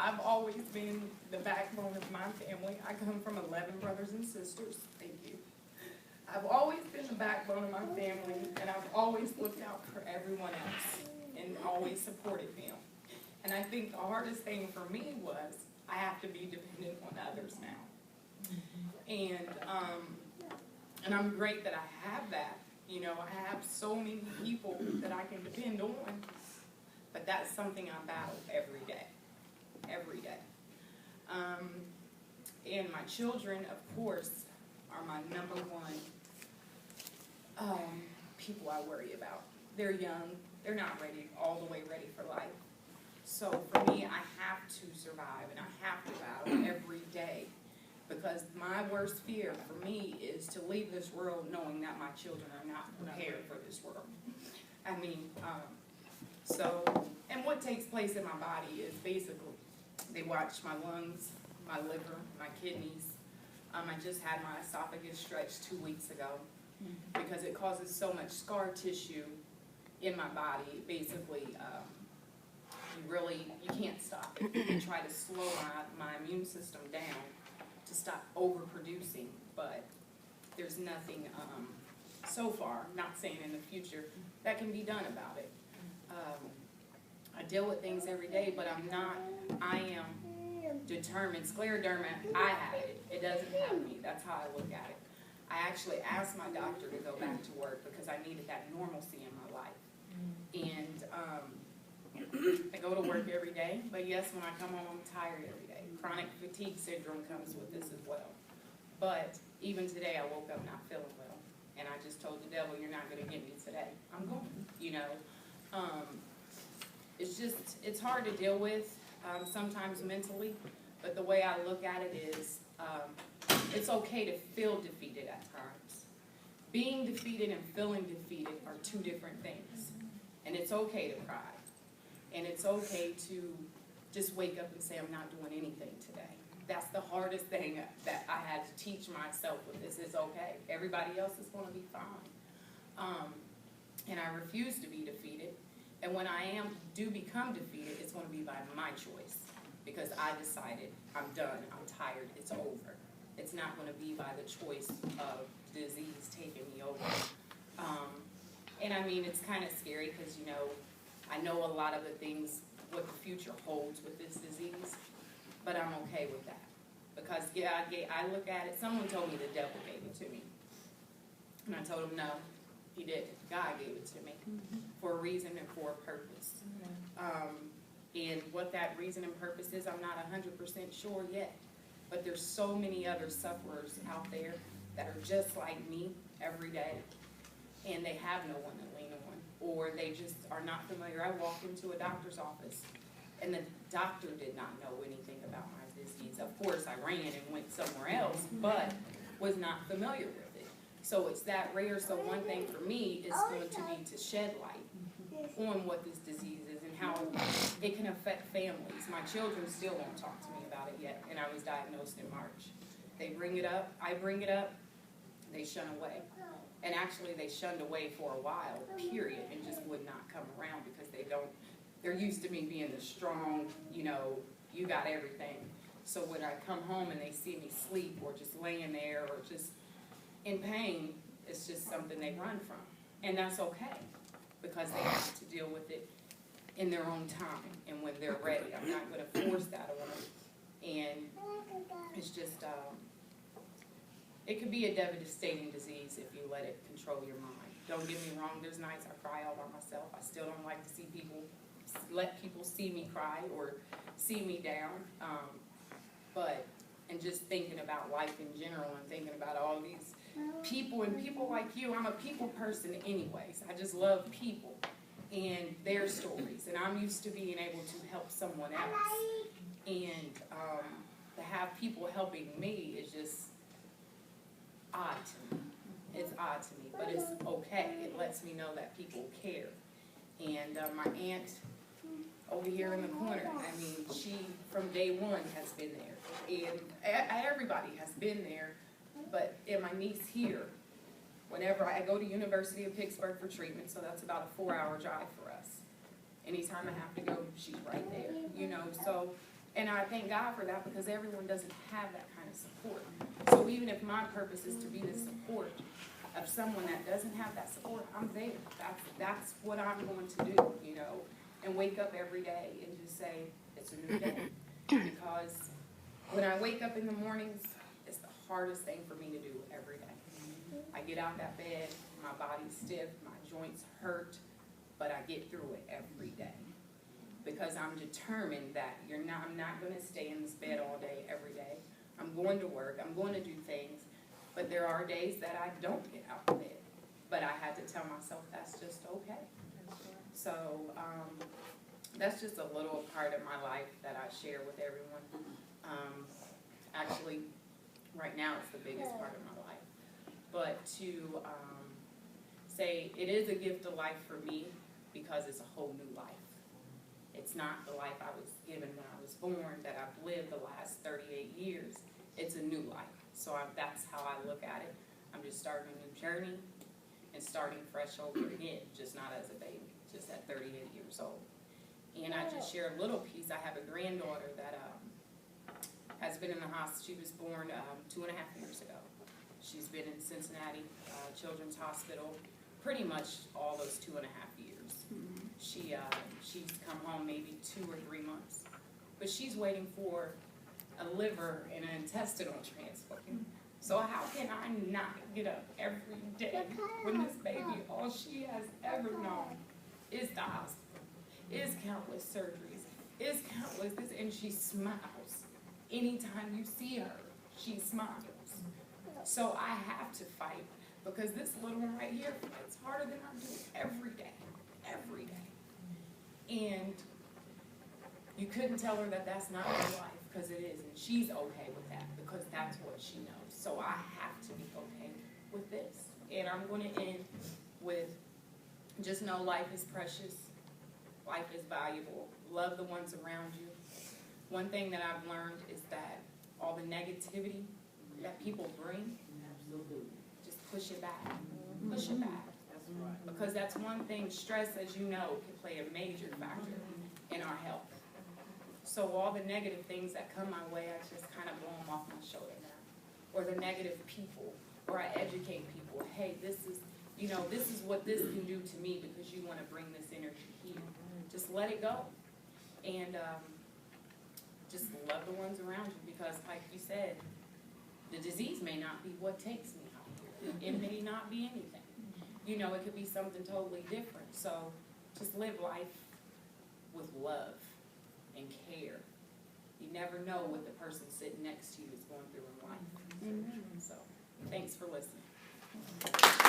I've always been the backbone of my family. I come from 11 brothers and sisters. Thank you. I've always been the backbone of my family, and I've always looked out for everyone else and always supported them. And I think the hardest thing for me was I have to be dependent on others now. And I'm great that I have that. You know, I have so many people that I can depend on, but that's something I battle every day. Every day. And my children, of course, are my number one people I worry about. They're young. They're not ready, all the way ready for life. So for me, I have to survive, and I have to battle every day, because my worst fear for me is to leave this world knowing that my children are not prepared for this world. I mean, and what takes place in my body is basically, they watch my lungs, my liver, my kidneys. I just had my esophagus stretched 2 weeks ago because it causes so much scar tissue in my body. Basically, you can't stop it. You can try to slow my immune system down to stop overproducing, but there's nothing so far, not saying in the future, that can be done about it. I deal with things every day, but I am determined. Scleroderma, I have it. It doesn't have me. That's how I look at it. I actually asked my doctor to go back to work because I needed that normalcy in my life. And I go to work every day, but yes, when I come home, I'm tired every day. Chronic fatigue syndrome comes with this as well. But even today, I woke up not feeling well. And I just told the devil, you're not going to get me today. I'm going, you know. It's hard to deal with sometimes mentally, but the way I look at it is it's okay to feel defeated at times. Being defeated and feeling defeated are two different things. And it's okay to cry. And it's okay to just wake up and say, I'm not doing anything today. That's the hardest thing that I had to teach myself with this. It's okay. Everybody else is going to be fine. And I refuse to be defeated. And when I do become defeated, it's going to be by my choice. Because I decided, I'm done, I'm tired, it's over. It's not going to be by the choice of disease taking me over. And I mean, it's kind of scary because, you know, I know a lot of the things, what the future holds with this disease, but I'm okay with that. Because, yeah, I look at it, someone told me the devil gave it to me. And I told him, no, he didn't. God gave it to me for a reason and for a purpose. And what that reason and purpose is, I'm not 100% sure yet. But there's so many other sufferers out there that are just like me every day, and they have no one to lean on, or they just are not familiar. I walked into a doctor's office, and the doctor did not know anything about my disease. Of course, I ran and went somewhere else, but was not familiar with it. So it's that rare. So one thing for me is going to be to shed light on what this disease is and how it can affect families. My children still won't talk to me about it yet, and I was diagnosed in March. They bring it up, I bring it up, they shun away. And actually they shunned away for a while, period, and just would not come around because they're used to me being the strong, you know, you got everything. So when I come home and they see me sleep or just laying there or just in pain, it's just something they run from. And that's okay, because they have to deal with it in their own time and when they're ready. I'm not going to force that on them. And it's just, it could be a devastating disease if you let it control your mind. Don't get me wrong, there's nights I cry all by myself. I still don't like to see people, let people see me cry or see me down. And just thinking about life in general and thinking about all these people and people like you. I'm a people person anyways. I just love people and their stories. And I'm used to being able to help someone else. And to have people helping me is just odd to me. It's odd to me, but it's okay. It lets me know that people care. And my aunt over here in the corner, I mean, she from day one has been there. And everybody has been there, but and my niece here, whenever I go to University of Pittsburgh for treatment, so that's about a 4-hour drive for us. Anytime I have to go, she's right there, you know. So And I thank God for that, because everyone doesn't have that kind of support. So even if my purpose is to be the support of someone that doesn't have that support, I'm there. That's what I'm going to do, you know, and wake up every day and just say, it's a new day. Because when I wake up in the mornings, it's the hardest thing for me to do every day. I get out that bed, my body's stiff, my joints hurt, but I get through it every day. Because I'm determined that I'm not going to stay in this bed all day, every day. I'm going to work, I'm going to do things, but there are days that I don't get out of bed. But I had to tell myself that's just okay. So that's just a little part of my life that I share with everyone. Actually, right now it's the biggest part of my life. But to say it is a gift of life for me, because it's a whole new life. It's not the life I was given when I was born, that I've lived the last 38 years. It's a new life. So that's how I look at it. I'm just starting a new journey and starting fresh over again, just not as a baby, just at 38 years old. And I just share a little piece. I have a granddaughter that has been in the hospital. She was born 2.5 years ago. She's been in Cincinnati Children's Hospital pretty much all those 2.5 years. She's come home maybe 2 or 3 months, but she's waiting for a liver and an intestinal transplant. So how can I not get up every day when this baby, all she has ever known is the hospital, is countless surgeries, is countless this, and she smiles. Anytime you see her, she smiles. So I have to fight, because this little one right here fights harder than I do every day, every day. And you couldn't tell her that that's not her life, because it is, and she's okay with that, because that's what she knows. So I have to be okay with this. And I'm going to end with, just know life is precious, life is valuable, love the ones around you. One thing that I've learned is that all the negativity that people bring, just push it back, push it back. Because that's one thing, stress, as you know, can play a major factor in our health. So all the negative things that come my way, I just kind of blow them off my shoulder now. Or the negative people, or I educate people, hey, this is what this can do to me, because you want to bring this energy here. Just let it go. And just love the ones around you, because like you said, the disease may not be what takes me out here. It may not be anything. You know, it could be something totally different. So just live life with love and care. You never know what the person sitting next to you is going through in life. So thanks for listening.